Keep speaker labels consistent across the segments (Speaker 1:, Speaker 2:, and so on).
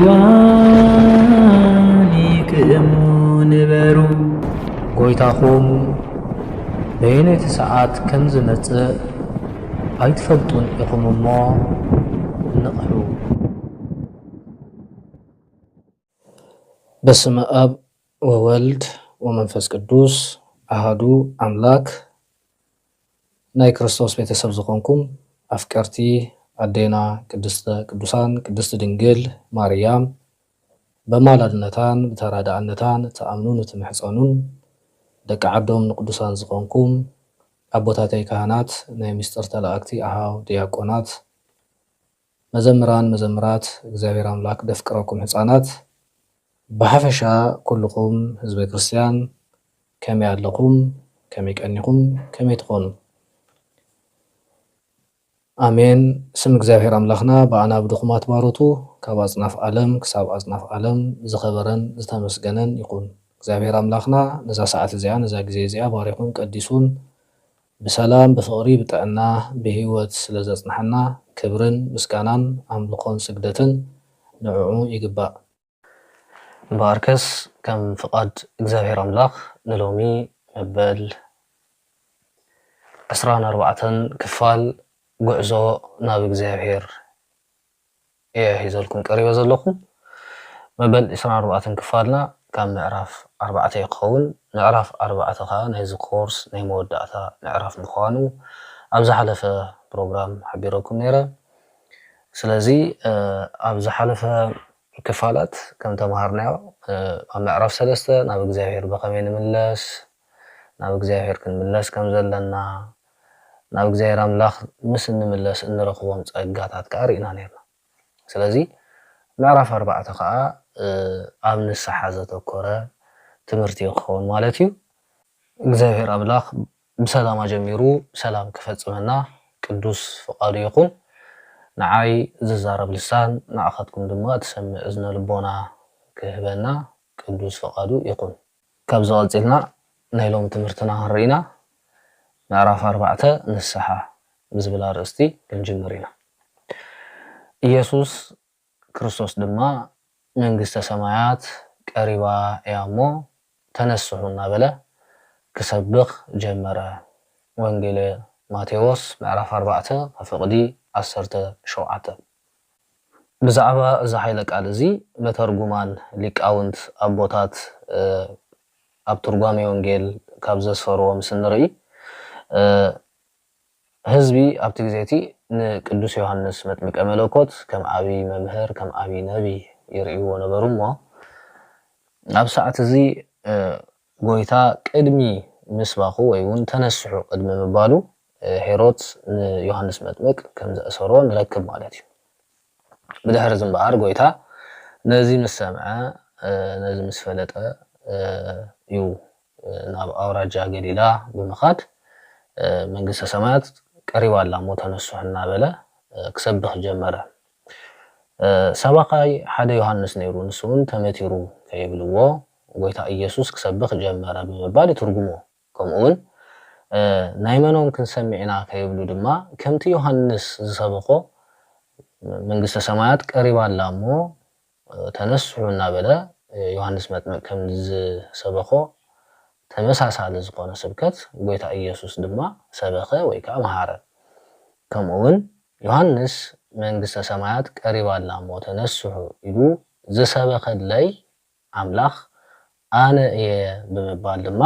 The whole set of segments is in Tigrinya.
Speaker 1: دواني كأمون برو
Speaker 2: قويتاخم بين ساعات كنز متى أيتفلتون إقم الله نقحو بسم أب وولد ومنفس قدوس أحدو أملاك ناي كريستوس بيتسب زخونكم أفكارتي أدينا قدوسان قدست دنجل مريم بمالدنتان بترادعنتان تأمنون وتمحصنون دك عبدهم قدوسان زخونكم أبوتاتي كهنات ناي مستر تلاقتي أهاو دياقونات مزمران مزمرات እግዚአብሔር አምላክ ደፍቅረኩም ህፃናት بحفشا كلكم حزب كريستيان كمي علقكم كمي كأنكم كمي تكونوا آمين سم እግዚአብሔር አምላክና بأنا بدخمات باروتو كاب أصناف عالم كساب أصناف عالم زخبرن زتمسجنن يكون እግዚአብሔር አምላክና نزا ساعات زيان نزا جزي زيا باريكم قديسون بسلام بفقري بتأنا بهيوت سلزصنحنا كبرن مسكانان أملقون سجدتن نعو يقبأ باركس كم فقد እግዚአብሔር አምላክ نلومي مبل أسرانا 4 كفال ጉዕዞ ናብ እግዚአብሔር ሒዘልኩም ቀሪበ ዘለኹም መበል 24 ክፋልና ካብ ምዕራፍ 4 ይኸውን ምዕራፍ 4 ከዓ ናይዚ ኮርስ ናይ መወዳእታ ምዕራፍ ምዃኑ ኣብ ዝሓለፈ ፕሮግራም ሓቢረኩም ነይረ ስለዚ ኣብ ዝሓለፈ ክፋላት ከም ተማሃርናዮ ኣብ ምዕራፍ 3 ናብ እግዚአብሔር በከመይ ንምለስ ናብ እግዚአብሔር ክንምለስ ከም ዘለና ናብ እግዚአብሔር አምላክ ምስ እንምለስ እንረኽቦም ጸጋታት ከዓ ሪእና ነርና ስለዚ ምዕራፍ 4 ከዓ ኣብ ንስሓ ዘተኮረ ትምህርቲ ይኸውን ማለት እዩ እግዚአብሔር አምላክ ብሰላም ጀሚሩ ሰላም ክፈጽመና ቅዱስ ፍቃዱ ይኹን ንዓይ ዝዛረብ ልሳን ንኣኻትኩም ድማ ትሰምዕ እዝነ ልቦና ክህበና ቅዱስ ፍቃዱ ይኹን ካብ ዝቐፂልና ናይ ሎም ትምህርትና ንሪእና ምዕራፍ 4 ንስሓ ብዝብል ኣርእስቲ ክንጅምር ኢና ኢየሱስ ክርስቶስ ድማ መንግስተ ሰማያት ቀሪባ እያ እሞ ተነስሑ እናበለ ክሰብኽ ጀመረ ወንጌል ማቴዎስ ምዕራፍ 4 ከፍቕዲ 17 ብዛዕባ እዚ ሓይለ ቃል እዚ መተርጉማን ሊቃውንት ኣቦታት ኣብ ትርጓሜ ወንጌል ካብ ዘስፈርዎም ስንርኢ ህዝቢ ኣብቲ ግዜቲ ንቅዱስ ዮሐንስ መጥምቀ መለኮት ከም ዓቢ መምህር ከም ዓቢ ነቢ ይርእይዎ ነበሩ እሞ ኣብ ሰዓት እዚ ጎይታ ቅድሚ ምስባኹ ወይ እውን ተነስሑ ቅድሚ ምባሉ ሄሮድስ ንዮሐንስ መጥምቅ ከም ዘእሰሮ ንረክብ ማለት እዩ ብድሕሪ ዝምበኣር ጎይታ ነዚ ምስ ሰምዐ ነዚ ምስ ፈለጠ እዩ ናብ ኣውራጃ ገሊላ ብምኻድ መንግስተ ሰማያት ቀሪባላ እሞ ተነስሑ እናበለ ክሰብኽ ጀመረ ሰባኻይ ሓደ ዮሐንስ ነይሩ ንሱ እውን ተመቲሩ ከይብልዎ ጎይታ ኢየሱስ ክሰብኽ ጀመረ ብምባል ይትርጉሞ ከምኡ እውን ናይ መኖም ክንሰምዕ ኢና ከይብሉ ድማ ከምቲ ዮሐንስ ዝሰበኾ መንግስተ ሰማያት ቀሪባላ እሞ ተነስሑ እናበለ ዮሐንስ መጥምቅ ከም ዝሰበኾ ተመሳሳሊ ዝኾነ ስብከት ጎይታ ኢየሱስ ድማ ሰበኸ ወይ ከዓ መሃረ ከምኡ እውን ዮሐንስ መንግስተ ሰማያት ቀሪባላ እሞ ተነስሑ ኢሉ ዝሰበኸለይ ኣምላኽ ኣነ እየ ብምባል ድማ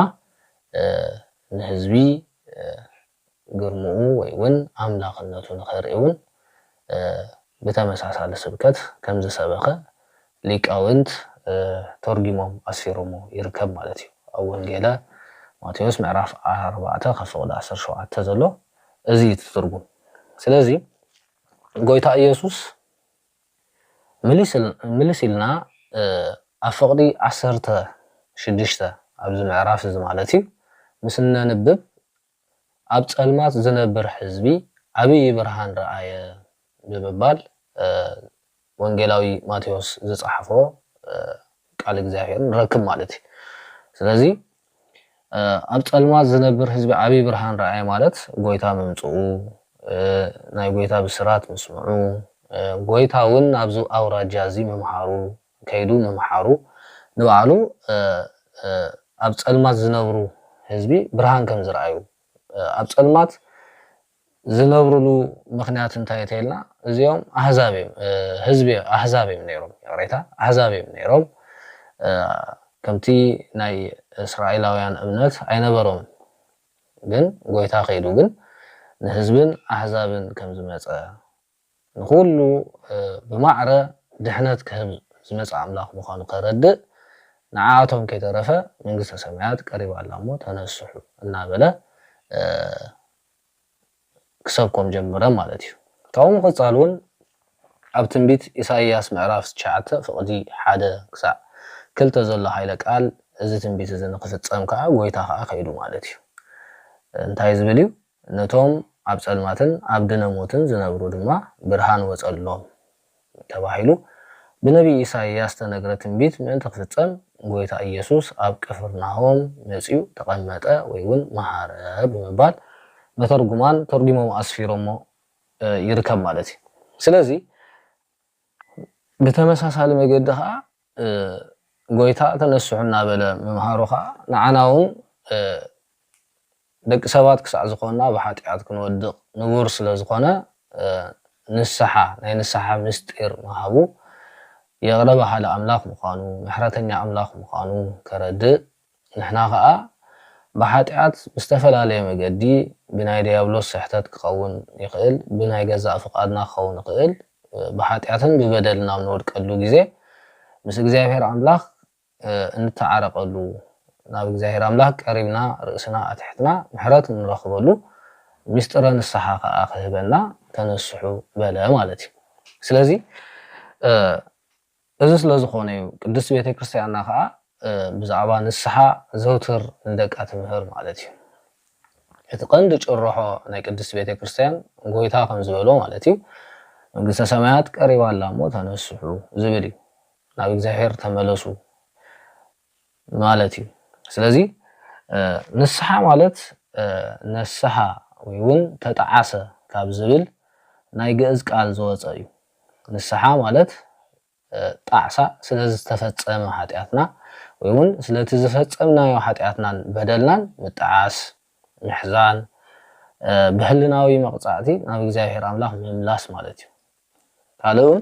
Speaker 2: ንህዝቢ ግርምኡ ወይ እውን ኣምላኽነቱ ንኸርኢ እውን ብተመሳሳሊ ስብከት ከም ዝሰበኸ ሊቃውንት ተርጊሞም ኣስፊሮሞ ይርከብ ማለት እዩ ኣብ ወንጌለ ማቴዎስ ምዕራፍ 4 ከፍቕዲ 17 ዘሎ እዚ ትርጉም ስለዚ ጎይታ ኢየሱስ ምልስ ኢልና ኣብ ፍቕዲ 16 ኣብዚ ምዕራፍ እዚ ማለት እዩ ምስ ነንብብ ኣብ ጸልማት ዝነብር ህዝቢ ዓብይ ብርሃን ረኣየ ብምባል ወንጌላዊ ማቴዎስ ዝጻሕፎ ቃል እግዚአብሔር ንረክብ ማለት እዩ ስለዚ ኣብ ጸልማት ዝነብር ህዝቢ ዓብይ ብርሃን ረኣየ ማለት ጎይታ መምጽኡ ናይ ጎይታ ብስራት ምስምዑ ጎይታውን ኣብዙ ኣውራጃ እዚ መምሃሩ ከይዱ መምሃሩ ንባዕሉ ኣብ ጸልማት ዝነብሩ ህዝቢ ብርሃን ከም ዝረአዩ ኣብ ጸልማት ዝነብሩሉ ምኽንያት እንታይ ተይልና እዚኦም ኣሕዛብ ህዝቢ ኣሕዛብ ነይሮም ያሬታ ኣሕዛብ ነይሮም ከምቲ ናይ እስራኤላውያን እምነት ኣይነበሮም ግን ጎይታ ከይዱ ግን ንህዝብን ኣሕዛብን ከም ዝመጸ ንኹሉ ብማዕረ ድሕነት ክህብ ዝመጽ ኣምላኽ ምዃኑ ከረድእ ንዓቶም ከይተረፈ መንግስተ ሰማያት ቀሪባ ኣላ እሞ ተነስሑ እናበለ ክሰብኮም ጀመረ ማለት እዩ ካብኡ ምቕጻል እውን ኣብ ትንቢት ኢሳይያስ ምዕራፍ 9 ፍቕዲ 1 ክሳዕ 2 ዘሎ ሃይለ ቃል እዚ ትንቢት እዚ ንኽፍጸም ከዓ ጎይታ ከዓ ከይዱ ማለት እዩ እንታይ ዝብል እዩ ነቶም ኣብ ጸልማትን ኣብ ድነሞትን ዝነብሩ ድማ ብርሃን ወጸሎም ተባሂሉ ብነቢ ኢሳይያስ ተነግረ ትንቢት ምእንቲ ክፍጸም ጎይታ ኢየሱስ ኣብ ቅፍርናሆም መጺኡ ተቐመጠ ወይ እውን መሃረ ብምባል መተርጉማን ተርጉሞም ኣስፊሮሞ ይርከብ ማለት እዩ ስለዚ ብተመሳሳሊ መገዲ ከዓ ጎይታ ተነስሑ እናበለ መምሃሩ ከዓ ንዓና እውን ደቂ ሰባት ክሳዕ ዝኾንና ብሓጢኣት ክንወድቕ ንቡር ስለ ዝኾነ ንስሓ ናይ ንስሓ ምስጢር መሃቡ የቕረበ ሓደ ኣምላኽ ምዃኑ ምሕረተኛ ኣምላኽ ምዃኑ ከረድእ ንሕና ከዓ ብሓጢኣት ብዝተፈላለየ መገዲ ብናይ ዲያብሎስ ስሕተት ክኸውን ይኽእል ብናይ ገዛእ ፍቓድና ክኸውን ይኽእል ብሓጢኣትን ብበደልና ንወድቀሉ ግዜ ምስ እግዚኣብሔር ኣምላኽ እንተዓረቐሉ ናብ እግዚኣብሔር ኣምላኽ ቀሪብና ርእስና ኣትሕትና ምሕረት ንረኽበሉ ምስጢረ ንስሓ ከዓ ክህበና ተነስሑ በለ ማለት እዩ ስለዚ እዚ ስለ ዝኾነ እዩ ቅድስት ቤተ ክርስቲያንና ከዓ ብዛዕባ ንስሓ ዘውትር ንደቃ ትምህር ማለት እዩ እቲ ቀንዲ ጭርሖ ናይ ቅድስት ቤተ ክርስቲያን ጎይታ ከም ዝበሎ ማለት እዩ መንግስተ ሰማያት ቀሪባ ኣላ እሞ ተነስሑ ዝብል እዩ ናብ እግዚኣብሔር ተመለሱ ማለት እዩ ስለዚ ንስሓ ማለት ነስሓ ወይ እውን ተጣዓሰ ካብ ዝብል ናይ ግዕዝ ቃል ዝወፀ እዩ ንስሓ ማለት ጣዕሳ ስለ ዝተፈጸመ ኃጢአትና ወይ እውን ስለቲ ዝፈጸምናዮ ኃጢአትናን በደልናን ምጥዓስ ምሕዛን በህልናዊ መቅጻዕቲ ናብ እግዚአብሔር አምላኽ ምምላስ ማለት እዩ ካልኡን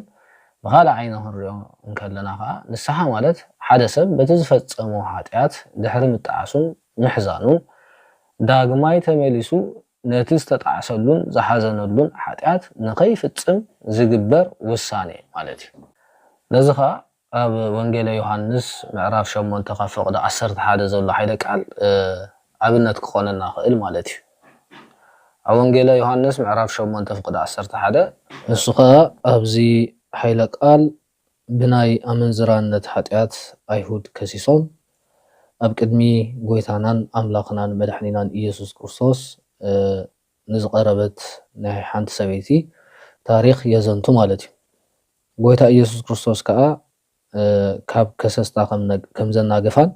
Speaker 2: በኻል ዓይነ ክንሪኦ እንከለና ከዓ ንስሓ ማለት ሓደ ሰብ በቲ ዝፈጸሞ ኃጢአት ድሕሪ ምጥዓሱን ምሕዛኑን ዳግማይ ተመሊሱ ነቲ ዝተጣዕሰሉን ዝሓዘነሉን ኃጢአት ንኸይፍጽም ዝግበር ውሳኔ ማለት እዩ ነዚ ከዓ ኣብ ወንጌል ዮሐንስ ምዕራፍ 8 ካብ ፍቕዲ 11 ዘሎ ሓይለ ቃል ኣብነት ክኾነና ክእል ማለት እዩ ኣብ ወንጌል ዮሐንስ ምዕራፍ 8 ፍቕዲ 11 ንሱ ከዓ ኣብዚ ሓይለ ቃል ብናይ ኣመንዝራነት ኃጢአት ኣይሁድ ከሲሶም ኣብ ቅድሚ ጎይታናን ኣምላኽናን መድሕኒናን ኢየሱስ ክርስቶስ ንዝቐረበት ናይ ሓንቲ ሰበይቲ ታሪኽ የዘንቱ ማለት እዩ ጎይታ ኢየሱስ ክርስቶስ ከዓ ካብ ከሰስታ ከም ዘናገፋን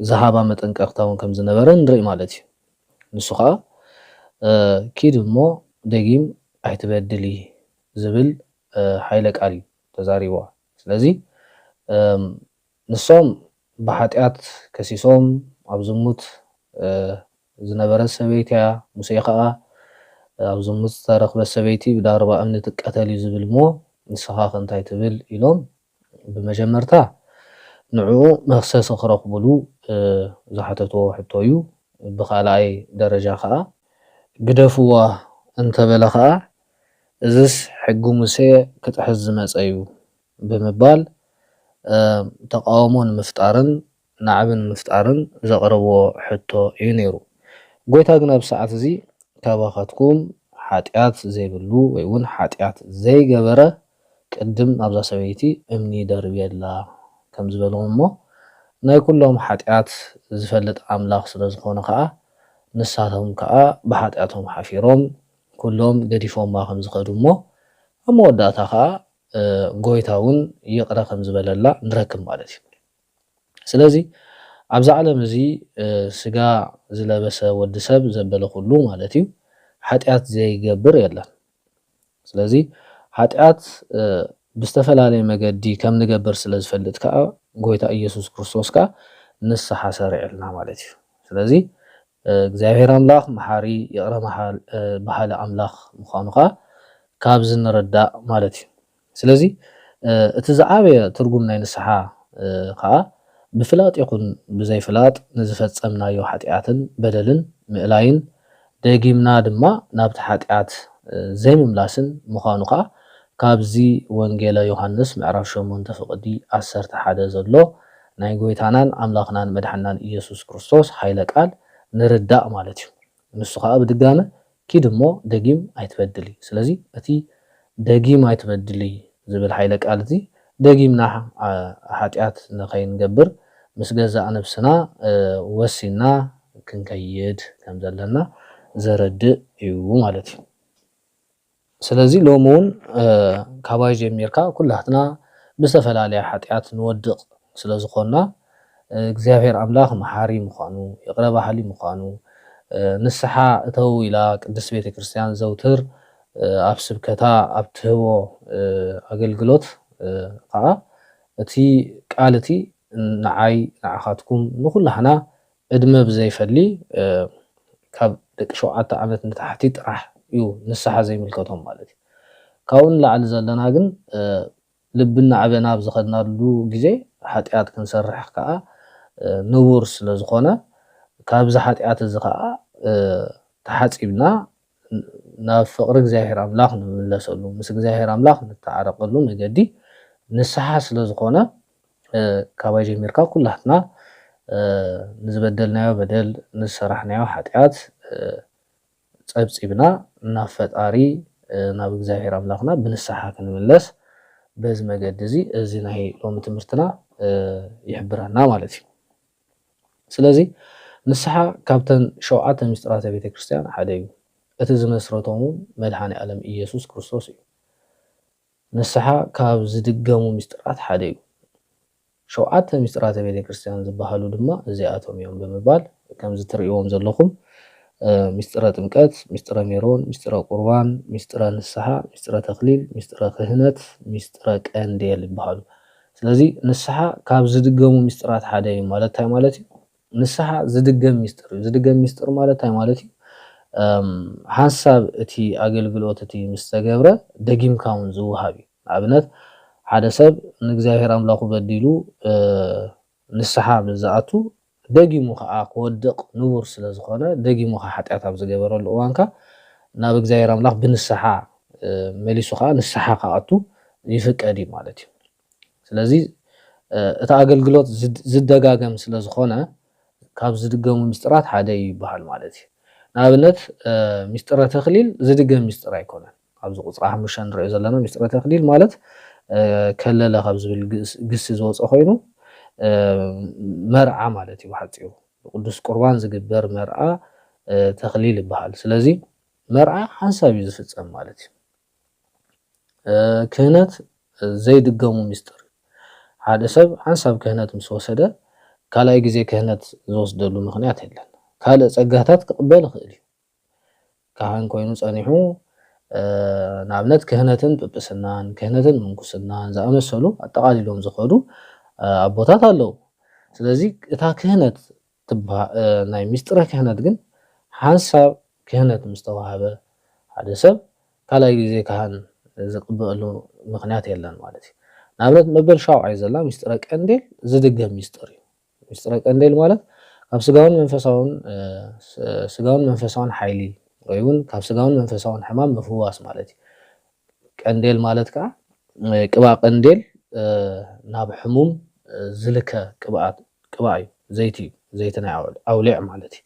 Speaker 2: ዝሃባ መጠንቀቕታውን ከም ዝነበረ ንርኢ ማለት እዩ ንሱ ከዓ ኪድ እሞ ደጊም ኣይትበድሊ ዝብል ሓይለ ቃል እዩ ተዛሪቦ ስለዚ ንሶም ብኃጢአት ከሲሶም ኣብ ዝሙት ዝነበረት ሰበይቲ እያ ሙሴ ከዓ ኣብ ዝሙት ዝተረኽበት ሰበይቲ ብዳርባ እምኒ ትቀተል እዩ ዝብል እሞ ንስኻ እንታይ ትብል ኢሎም ብመጀመርታ ንዕኡ መኽሰሲ ክረኽብሉ ዝሓተትዎ ሕቶ እዩ ብኻልኣይ ደረጃ ከዓ ግደፍዋ እንተበለ ከዓ እዝስ ሕጊ ሙሴ ክጥሕዝ ዝመፀ እዩ ብምባል ተቃውሞ ንምፍጣርን ናዕብን ምፍጣርን ዘቕርቦ ሕቶ እዩ ነይሩ ጎይታ ግን ኣብ ሰዓት እዚ ካባኻትኩም ኃጢአት ዘይብሉ ወይ እውን ኃጢአት ዘይገበረ ቅድም ናብዛ ሰበይቲ እምኒ ደርብየላ ከም ዝበሎም እሞ ናይ ኩሎም ኃጢአት ዝፈልጥ ኣምላኽ ስለ ዝኾነ ከዓ ንሳቶም ከዓ ብኃጢአቶም ሓፊሮም ኩሎም ገዲፎምማ ከም ዝኸዱ እሞ ኣብ መወዳእታ ከዓ ጎይታ እውን ይቕረ ከም ዝበለላ ንረክብ ማለት እዩ ስለዚ ኣብዚ ዓለም እዚ ስጋ ዝለበሰ ወዲ ሰብ ዘበለ ኩሉ ማለት እዩ ኃጢአት ዘይገብር የለን ስለዚ ኃጢአት ብዝተፈላለየ መገዲ ከም ንገበር ስለ ዝፈልጥ ከዓ ጎይታ ኢየሱስ ክርስቶስ ከዓ ንስሐ ሰሪዕልና ማለት እዩ ስለዚ እግዚአብሔር አምላክ መሐሪ ይቅረ በሃሊ አምላክ ምዃኑ ከዓ ካብዚ ንርዳእ ማለት እዩ ስለዚ እቲ ዝዓበየ ትርጉም ናይ ንስሐ ከዓ ብፍላጥ ይኹን ብዘይፍላጥ ንዝፈፀምናዮ ኃጢአትን በደልን ምእላይን ደጊምና ድማ ናብቲ ኃጢአት ዘይምምላስን ምዃኑ ከዓ ካብዚ ወንጌለ ዮሐንስ ምዕራፍ 8 ፍቅዲ 11 ዘሎ ናይ ጎይታናን አምላኽናን መድሓናን ኢየሱስ ክርስቶስ ኃይለ ቃል ንርዳእ ማለት እዩ ንሱ ከዓ ብድጋሚ ኪድሞ ደጊም ኣይትበድል ስለዚ እቲ ደጊም ኣይትበድል ዝብል ኃይለ ቃል እዚ ደጊምና ኃጢአት ንኸይንገብር ምስ ገዛእ ነብስና ወሲና ክንከይድ ከም ዘለና ዘረድእ እዩ ማለት እዩ ስለዚ ሎሚ እውን ካባይ ጀሚርካ ኩላትና ብዝተፈላለየ ኃጢአት ንወድቕ ስለ ዝኾንና እግዚአብሔር አምላክ መሐሪ ምዃኑ ይቅረ በሃሊ ምዃኑ ንስሐ እተው ኢላ ቅድስት ቤተ ክርስቲያን ዘውትር ኣብ ስብከታ ኣብ ትህቦ አገልግሎት ከዓ እቲ ቃል እቲ ንዓይ ንዓኻትኩም ንኩላህና ዕድመ ብዘይፈሊ ካብ ደቂ 7 ዓመት ንታሕቲ ጥራሕ እዩ ንስሐ ዘይምልከቶም ማለት እዩ ካብኡ ንላዕሊ ዘለና ግን ልብና ዓበና ብዝኸድናሉ ግዜ ኃጢአት ክንሰርሕ ከዓ ንቡር ስለ ዝኾነ ካብዚ ኃጢአት እዚ ከዓ ተሓፂብና ናብ ፍቅሪ እግዚአብሔር አምላክ ንምለሰሉ ምስ እግዚአብሔር አምላክ ንተዓረቀሉ መገዲ ንስሐ ስለ ዝኾነ ካባይ ጀሚርካ ኩላትና ንዝበደልናዮ በደል ንሰራሕናዮ ኃጢአት ፀብፂብና ናብ ፈጣሪ ናብ እግዚአብሔር አምላክና ብንስሐ ክንምለስ በዚ መገዲ እዚ ናይ ሎሚ ትምህርትና ይሕብረና ማለት እዩ ስለዚ ንስሐ ካብተን 7 ምስጢራተ ቤተ ክርስቲያን ሓደ እዩ እቲ ዝመስረቶሙ መድሓኒ ዓለም ኢየሱስ ክርስቶስ እዩ ንስሐ ካብ ዝድገሙ ምስጢራት ሓደ እዩ 7 ምስጢራተ ቤተ ክርስቲያን ዝበሃሉ ድማ እዚኣቶም እዮም ብምባል ከም ዝትርእይዎም ዘለኹም ምስጢረ ጥምቀት ምስጢረ ሜሮን ምስጢረ ቁርባን ምስጢረ ንስሐ ምስጢረ ተክሊል ምስጢረ ክህነት ምስጢረ ቀንዴል ይበሃሉ ስለዚ ንስሐ ካብ ዝድገሙ ምስጢራት ሓደ እዩ ማለት እንታይ ማለት እዩ ንስሐ ዝድገም ምስጢር እዩ ዝድገም ምስጢር ማለት እንታይ ማለት እዩ ሓሳብ እቲ አገልግሎት እቲ ምስ ተገብረ ደጊምካ እውን ዝውሃብ እዩ ንኣብነት ሓደ ሰብ ንእግዚአብሔር አምላኩ በዲሉ ንስሐ ብዝኣቱ ደጊሙ ከዓ ክወድቕ ንቡር ስለ ዝኾነ ደጊሙ ከዓ ኃጢአት ኣብ ዝገበረሉ እዋንካ ናብ እግዚአብሔር አምላክ ብንስሐ መሊሱ ከዓ ንስሐ ከኣቱ ይፍቀድ ማለት እዩ ስለዚ እቲ አገልግሎት ዝደጋገም ስለ ዝኾነ ካብ ዝድገሙ ምስጢራት ሓደ ይበሃል ማለት እዩ ንኣብነት ምስጢረ ተክሊል ዝድገም ምስጢር ኣይኮነን ኣብዚ ቁፅሪ 5 ንሪኦ ዘለና ምስጢረ ተክሊል ማለት ከለለ ካብ ዝብል ግስ ዝወፀ ኮይኑ መርዓ ማለት እዩ ብሓፂሩ ቅዱስ ቁርባን ዝግበር መርዓ ተክሊል ይበሃል ስለዚ መርዓ ሓንሳብ እዩ ዝፍፀም ማለት እዩ ክህነት ዘይድገሙ ምስጢር ሓደ ሰብ ሓንሳብ ክህነት ምስ ወሰደ ካልኣይ ግዜ ክህነት ዝወስደሉ ምክንያት የለን ካልእ ፀጋታት ክቅበል ይኽእል እዩ ካህን ኮይኑ ፀኒሑ ንኣብነት ክህነትን ጵጵስናን ክህነትን ምንኩስናን ዝኣመሰሉ ኣጠቃሊሎም ዝኸዱ ኣቦታት ኣለዉ ስለዚ እታ ክህነት ናይ ምስጢረ ክህነት ግን ሓንሳብ ክህነት ምስ ተዋሃበ ሓደ ሰብ ካልኣይ ግዜ ካህን ዝቅበሉ ምክንያት የለን ማለት እዩ ንኣብነት መበል ሻውዓይ ዘላ ምስጢረ ቀንዴል ዝድገም ምስጢር እዩ ምስጢረ ቀንዴል ማለት ካብ ስጋውን መንፈሳውን ሓይሊ ወይ እውን ካብ ስጋውን መንፈሳውን ሕማም ምፍዋስ ማለት እዩ ቀንዴል ማለት ከዓ ቅባ ቀንዴል ናብ ሕሙም ዝልከ ቅባ እዩ ዘይቲ ናይ ኣውሊዕ ማለት እዩ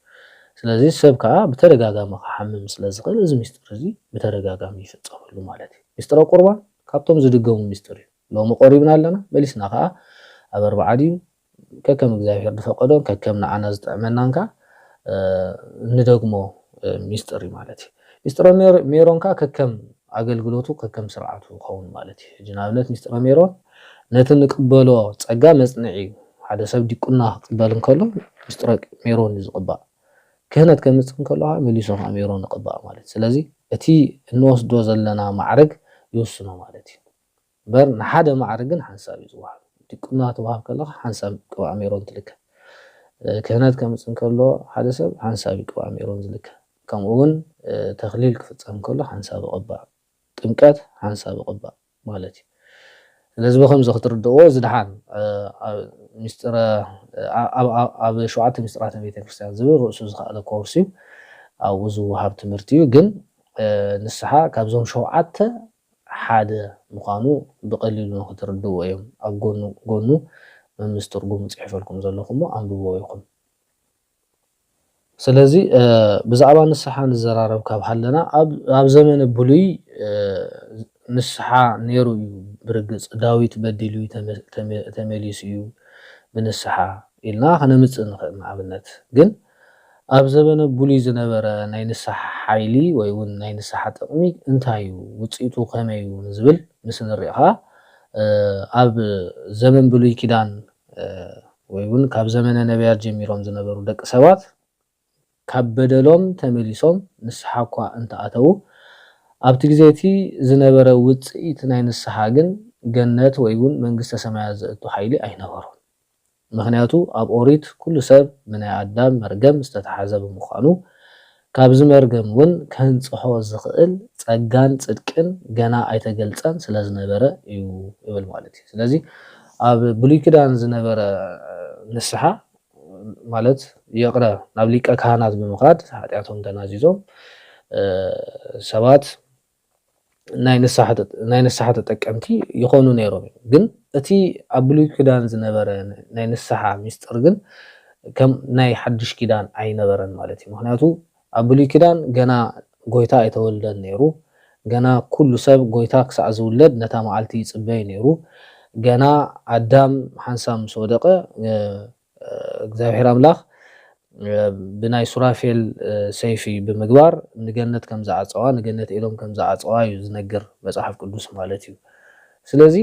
Speaker 2: ስለዚ ሰብ ከዓ ብተደጋጋሚ ክሓምም ስለ ዝኽእል እዚ ምስጢር እዚ ብተደጋጋሚ ይፍፀመሉ ማለት እዩ ምስጢረ ቁርባን ካብቶም ዝድገሙ ምስጢር እዩ ሎሚ ቆሪብና ኣለና መሊስና ከዓ ኣብ 40 ድዩ ከከም እግዚአብሔር ዝፈቀዶ ከከም ንዓና ዝጥዕመናን ከዓ እንደግሞ ምስጢር ማለት እዩ ምስጢረ ሜሮን ከዓ ከከም አገልግሎቱ ከከም ስርዓቱ ይኸውን ማለት እዩ ጅናብነት ምስጢረ ሜሮን ነቲ ንቅበሎ ፀጋ መጽንዒ ሓደ ሰብ ዲቁና ክቅበል እንከሎ ምስጢረ ሜሮን ዝቅባእ ክህነት ከምፅእ እንከሎ መሊሱ ከዓ ሜሮን ይቅባእ ማለት ስለዚ እቲ እንወስዶ ዘለና ማዕረግ ይውስኖ ማለት እዩ በር ንሓደ ማዕረግን ሓንሳብ እዩ ዝወሃብ ዲቁና ተዋሃብ ከለኻ ሓንሳብ ቅብኣ ሜሮን ትልከ ክህነት ከምፅን ከሎ ሓደ ሰብ ሓንሳብ ቅብኣ ሜሮን ዝልከ ከምኡ እውን ተኽሊል ክፍፀም ከሎ ሓንሳብ ቅባእ ጥምቀት ሓንሳብ ቅባእ ማለት እዩ ስለዚ በከምዚ ክትርድእዎ ዝድሓን ሚስጥረ ኣብ 7 ሚስጥራተ ቤተክርስትያን ዝብል ርእሱ ዝኸኣለ ኮርስ እዩ ኣብኡ ዝወሃብ ትምህርቲ እዩ ግን ንስሓ ካብዞም 7 ሓደ ምዃኑ ብቐሊሉ ንክትርድእዎ እዮም ኣብ ጎኑ መምስ ትርጉም ፅሒፈልኩም ዘለኹም ኣንብቦ ይኹም ስለዚ ብዛዕባ ንስሓ ንዘራረብ ካብ ሃለና ኣብ ዘመነ ብሉይ ንስሓ ነይሩ እዩ ብርግፅ ዳዊት በዲሉ ተመሊሱ እዩ ብንስሓ ኢልና ክነምፅእ ንኽእል ንኣብነት ግን ኣብ ዘመነ ብሉይ ዝነበረ ናይ ንስሓ ሓይሊ ወይ እውን ናይ ንስሓ ጥቕሚ እንታይ እዩ ውፅኢቱ ከመይ እዩ ዝብል ምስ ንሪኢ ከዓ ኣብ ዘመን ብሉይ ኪዳን ወይ እውን ካብ ዘመነ ነቢያት ጀሚሮም ዝነበሩ ደቂ ሰባት ካብ በደሎም ተመሊሶም ንስሓ እኳ እንተኣተው ኣብቲ ግዜ እቲ ዝነበረ ውፅኢት ናይ ንስሓ ግን ገነት ወይ እውን መንግስተ ሰማያት ዘእቱ ሓይሊ ኣይነበሮም ምክንያቱ ኣብ ኦሪት ኩሉ ሰብ ብናይ ኣዳም መርገም ዝተተሓዘ ብምዃኑ ካብዚ መርገም እውን ከንፅሖ ዝኽእል ፀጋን ፅድቅን ገና ኣይተገልፀን ስለ ዝነበረ እዩ ይብል ማለት እዩ ስለዚ ኣብ ብሉይ ኪዳን ዝነበረ ንስሓ ማለት የቕረ ናብ ሊቀ ካህናት ብምኻድ ሓጢኣቶም ተናዚዞም ሰባት ናይ ንስሓ ተጠቀምቲ ይኾኑ ነይሮም ግን እቲ ኣብ ብሉይ ኪዳን ዝነበረ ናይ ንስሓ ሚስጥር ግን ከም ናይ ሓድሽ ኪዳን ኣይነበረን ማለት እዩ ምክንያቱ ኣብ ብሉይ ኪዳን ገና ጎይታ ኣይተወልደን ነይሩ ገና ኩሉ ሰብ ጎይታ ክሳዕ ዝውለድ ነታ መዓልቲ ይፅበይ ነይሩ ገና ኣዳም ሓንሳብ ምስ ወደቐ እግዚአብሔር ኣምላኽ ብናይ ሱራፌል ሰይፊ ብምግባር ንገነት ከም ዝዓፀዋ ንገነት ኢሎም ከም ዝዓፀዋ እዩ ዝነግር መፅሓፍ ቅዱስ ማለት እዩ ስለዚ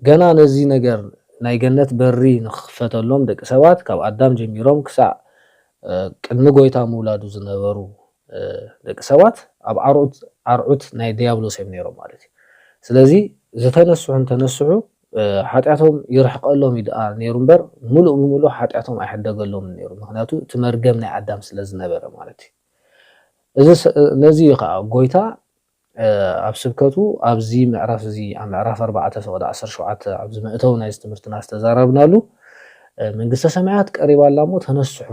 Speaker 2: ገና ነዚ ነገር ናይ ገነት በሪ ንክኽፈተሎም ደቂ ሰባት ካብ ኣዳም ጀሚሮም ክሳዕ ቅድሚ ጎይታ ምውላዱ ዝነበሩ ደቂ ሰባት ኣብ ኣርዑት ናይ ዲያብሎስ እዮም ነይሮም ማለት እዩ ስለዚ ዝተነስሑ ተነስሑ ሓጢኣቶም ይርሕቀሎም ይድኣ ነይሩ እምበር ሙሉእ ብምሉእ ሓጢኣቶም ኣይሕደገሎም ነይሩ ምክንያቱ እቲ መርገም ናይ ኣዳም ስለ ዝነበረ ማለት እዩ ነዚ ከዓ ጎይታ ኣብ ስብከቱ ኣብዚ ምዕራፍ እዚ ኣብ ምዕራፍ 4 ፍቅዲ 17 ኣብዚ መእተው ናይ ትምህርትና ዝተዛረብናሉ መንግስተ ሰማያት ቀሪባላ እሞ ተነስሑ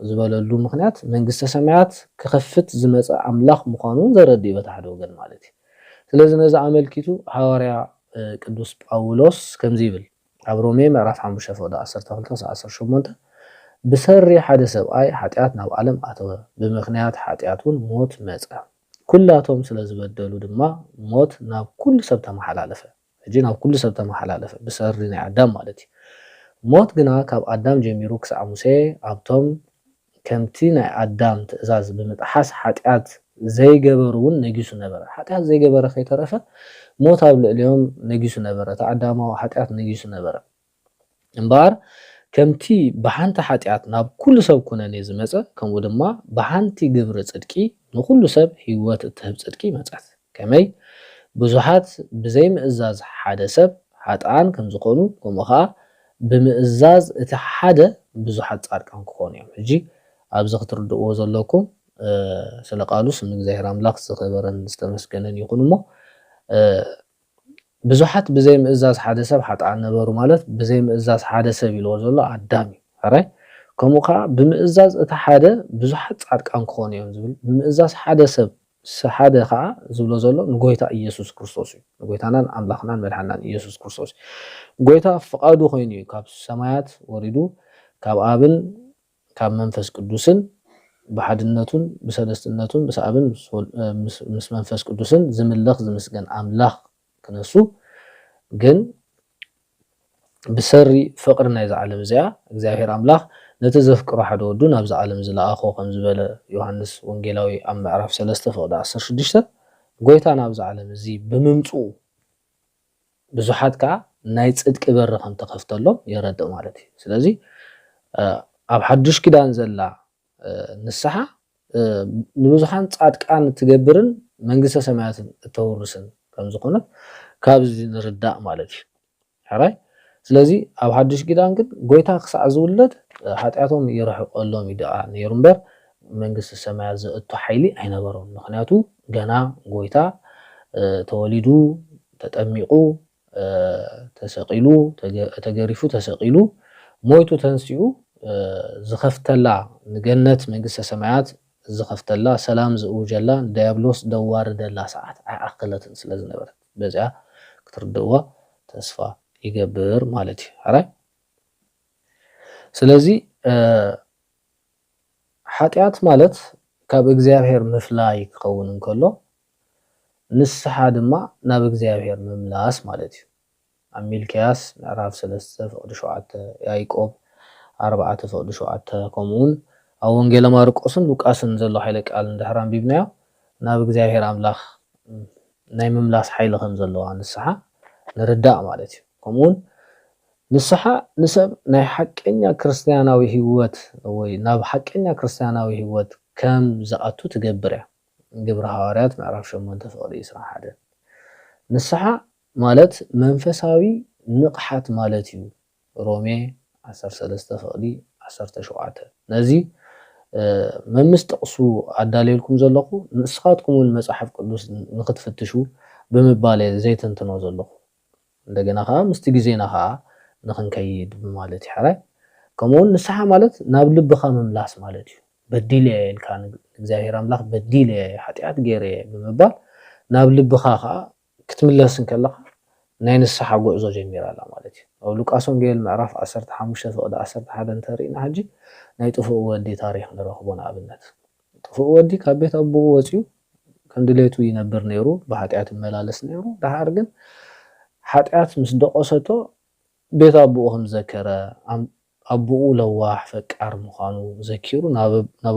Speaker 2: ዝበለሉ ምክንያት መንግስተ ሰማያት ክኸፍት ዝመፀ ኣምላኽ ምዃኑ ዘረድእ በታ ሓደ ወገን ማለት እዩ ስለዚ ነዚ ኣመልኪቱ ሓዋርያ ቅዱስ ጳውሎስ ከምዚ ይብል ኣብ ሮሜ ምዕራፍ 5 ፍቅዲ 12-18 ብሰሪ ሓደ ሰብኣይ ሓጢኣት ናብ ዓለም ኣተወ ብምክንያት ሓጢኣት እውን ሞት መፀ ኩላቶም ስለ ዝበደሉ ድማ ሞት ናብ ኩሉ ሰብ ተመሓላለፈ ሕጂ ናብ ኩሉ ሰብ ተመሓላለፈ ብሰሪ ናይ ኣዳም ማለት እዩ ሞት ግና ካብ ኣዳም ጀሚሩ ክሳዕ ሙሴ ኣብቶም ከምቲ ናይ ኣዳም ትእዛዝ ብምጥሓስ ሓጢኣት ዘይገበሩ እውን ነጊሱ ነበረ ሓጢኣት ዘይገበረ ከይተረፈ ሞት ኣብ ልዕሊኦም ነጊሱ ነበረ ተኣዳማዊ ሓጢኣት ነጊሱ ነበረ እምበር ከምቲ ብሓንቲ ሓጢኣት ናብ ኩሉ ሰብ ኩነኔ ዝመፀ ከምኡ ድማ ብሓንቲ ግብሪ ፅድቂ ንኩሉ ሰብ ሂወት እትህብ ፅድቂ መፀት ከመይ ብዙሓት ብዘይ ምእዛዝ ሓደ ሰብ ሓጥኣን ከም ዝኾኑ ከምኡ ከዓ ብምእዛዝ እቲ ሓደ ብዙሓት ፃድቃን ክኾኑ እዮም ሕጂ ኣብዚ ክትርድእዎ ዘለኩም ስለ ቃሉ ስም እግዚኣብሔር ኣምላኽ ዝኸበረን ዝተመስገነን ይኹን እሞ ብዙሓት ብዘይ ምእዛዝ ሓደ ሰብ ሓጥኣን ነበሩ ማለት ብዘይ ምእዛዝ ሓደ ሰብ ኢልዎ ዘሎ ኣዳም እዩ ሕራይ ከምኡ ከዓ ብምእዛዝ እቲ ሓደ ብዙሓት ፃድቃን ክኾኑ እዮም ዝብል ብምእዛዝ ሓደ ሰብ ሓደ ከዓ ዝብሎ ዘሎ ንጎይታ ኢየሱስ ክርስቶስ እዩ ንጎይታናን ኣምላኽናን መድሓናን ኢየሱስ ክርስቶስ ጎይታ ፍቃዱ ኮይኑ እዩ ካብ ሰማያት ወሪዱ ካብ ኣብን ካብ መንፈስ ቅዱስን ብሓድነቱን ብሰለስትነቱን ምስ ኣብን ምስ መንፈስ ቅዱስን ዝምለኽ ዝምስገን ኣምላኽ ክነሱ ግን ብሰሪ ፍቅሪ ናይ ዝዓለም እዚኣ እግዚኣብሔር ኣምላኽ ነቲ ዘፍቅሮ ሓደ ወዱ ናብዚ ዓለም ዝለኣኾ ከም ዝበለ ዮሃንስ ወንጌላዊ ኣብ ምዕራፍ 3 ፍቅዲ 16 ጎይታ ናብዚ ዓለም እዚ ብምምፅኡ ብዙሓት ከዓ ናይ ፅድቂ በሪ ከም ተኸፍተሎም የረድእ ማለት እዩ ስለዚ ኣብ ሓዱሽ ኪዳን ዘላ ንስሓ ንብዙሓን ጻድቃን ትገብርን መንግስተ ሰማያትን እተወርስን ከም ዝኾነ ካብዚ ንርዳእ ማለት እዩ ሕራይ ስለዚ ኣብ ሓድሽ ኪዳን ግን ጎይታ ክሳዕ ዝውለድ ሓጢኣቶም ይረሕቆሎም ይደኣ ነይሩ እምበር መንግስተ ሰማያት ዘእቱ ሓይሊ ኣይነበሮም ምክንያቱ ገና ጎይታ ተወሊዱ ተጠሚቁ ተሰቂሉ ተገሪፉ ተሰቂሉ ሞይቱ ተንሲኡ ዝኸፍተላ ንገነት መንግስተ ሰማያት ዝኸፍተላ ሰላም ዝእውጀላ ዲያብሎስ ደዋርደላ ሰዓት ኣይኣክለትን ስለ ዝነበረት በዚኣ ክትርድእዎ ተስፋ ይገብር ማለት እዩ ሕራይ ስለዚ ሓጢኣት ማለት ካብ እግዚአብሔር ምፍላይ ክኸውን እንከሎ ንስሓ ድማ ናብ እግዚአብሔር ምምላስ ማለት እዩ ኣብ ሚልክያስ ምዕራፍ 3:7 ያዕቆብ 4:7 ከምኡውን ኣብ ወንጌል ማርቆስን ሉቃስን ዘሎ ሓይለ ቃል እንድሕር አንቢብናዮ ናብ እግዚአብሔር ኣምላኽ ናይ ምምላስ ሓይሊ ከም ዘለዋ ንስሓ ንርዳእ ማለት እዩ ከምኡውን ንስሓ ንሰብ ናይ ሓቀኛ ክርስትያናዊ ህይወት ወይ ናብ ሓቀኛ ክርስትያናዊ ህይወት ከም ዝኣቱ ትገብር እያ ግብረ ሐዋርያት ምዕራፍ 8:21 ንስሓ ማለት መንፈሳዊ ንቕሓት ማለት እዩ ሮሜ 13:17 ነዚ መምስ ጥቕሱ ኣዳልየልኩም ዘለኹ ንስኻትኩምን መጽሓፍ ቅዱስ ንክትፍትሹ ብምባል ዘይተንትኖ ዘለኹ እንደገና ከዓ ምስቲ ግዜና ከዓ ንኽንከይድ ማለት እዩ ሕራይ ከምኡውን ንስሓ ማለት ናብ ልብኻ ምምላስ ማለት እዩ በዲለ ኢልካ እግዚአብሔር ኣምላኽ በዲለ ሓጢኣት ገይረ ብምባል ናብ ልብኻ ከዓ ክትምለስ ከለኻ ናይ ንስሓ ጉዕዞ ጀሚራላ ማለት እዩ ኣብ ሉቃስ ወንጌል ምዕራፍ 15:11 እንተሪእና ሕጂ ናይ ጥፉእ ወዲ ታሪክ ንረኽቦ ንኣብነት ጥፉእ ወዲ ካብ ቤት ኣቦኡ ወፂኡ ከም ድሌቱ ይነብር ነይሩ ብሓጢኣት ይመላለስ ነይሩ ድሓር ግን ሓጢኣት ምስ ደቆሰቶ ቤት ኣቦኡ ከም ዘከረ ኣቦኡ ለዋሕ ፈቃር ምዃኑ ዘኪሩ ናብ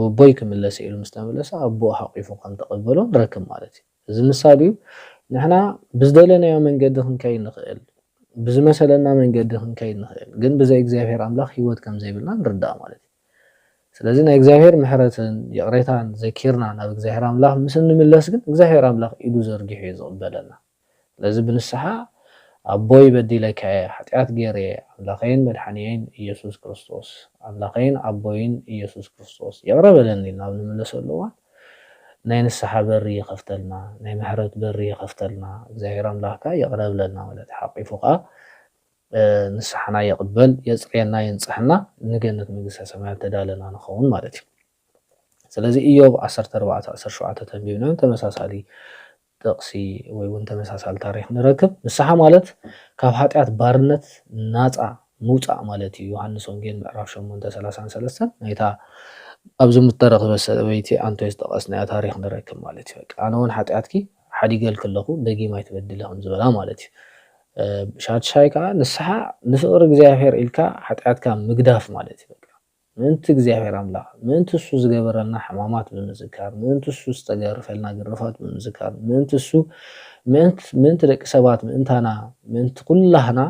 Speaker 2: ኣቦይ ክምለስ ኢሉ ምስ ተመለሰ ኣቦኡ ሓቂፉ ከም ተቐበሎ ንረክብ ማለት እዩ እዚ ምሳሌ እዩ ንሕና ብዝደለናዮ መንገዲ ክንከይድ ንኽእል ብዝመሰለና መንገዲ ክንከይድ ንኽእል ግን ብዘይ እግዚኣብሔር ኣምላኽ ሂወት ከም ዘይብልና ንርዳእ ማለት እዩ ስለዚ ናይ እግዚኣብሔር ምሕረትን ይቕሬታን ዘኪርና ናብ እግዚኣብሔር ኣምላኽ ምስ እንምለስ ግን እግዚኣብሔር ኣምላኽ ኢዱ ዘርጊሑ እዩ ዝቕበለና ስለዚ ብንስሓ ኣቦይ በዲለካ ሓጢኣት ገይረ ኣምላኸይን መድሓኒየይን ኢየሱስ ክርስቶስ ኣምላኸይን ኣቦይን ኢየሱስ ክርስቶስ የቕረበለኒ ናብ ንምለሰሉ እዋን ናይ ንስሓ በሪ ይኸፍተልና ናይ ምሕረት በሪ ይኸፍተልና እግዚኣብሔር ኣምላኽካ የቕረብለና ማለት ሓቂፉ ከዓ ንስሓና የቕበል የፅርየና የንፅሕና ንገነት መንግስተ ሰማያት ተዳለና ንኸውን ማለት እዩ ስለዚ ኢዮብ 14:17 ተንቢብና ተመሳሳሊ ጥቕሲ ወይ እውን ተመሳሳሊ ታሪክ ንረክብ ንስሓ ማለት ካብ ሓጢኣት ባርነት ናፃ ምውፃእ ማለት እዩ ዮሃንስ ወንጌል ምዕራፍ 8:33 ናይታ ኣብዚ ምተረኽበ ሰበይቲ ኣንቶ ዝተቐስናያ ታሪክ ንረክብ ማለት እዩ ኣነ እውን ሓጢኣትኪ ሓዲገል ከለኹ ደጊማ ይትበድለ ከም ዝበላ ማለት እዩ ሻድሻይ ከዓ ንስሓ ንፍቅሪ እግዚኣብሔር ኢልካ ሓጢኣትካ ምግዳፍ ማለት እዩ ምእንቲ እግዚኣብሔር ኣምላኽ ምእንቲ እሱ ዝገበረልና ሕማማት ብምዝካር ምእንቲ እሱ ዝተገረፈልና ግርፋት ብምዝካር ምእንቲ ደቂ ሰባት ምእንታና ምእንቲ ኩላህና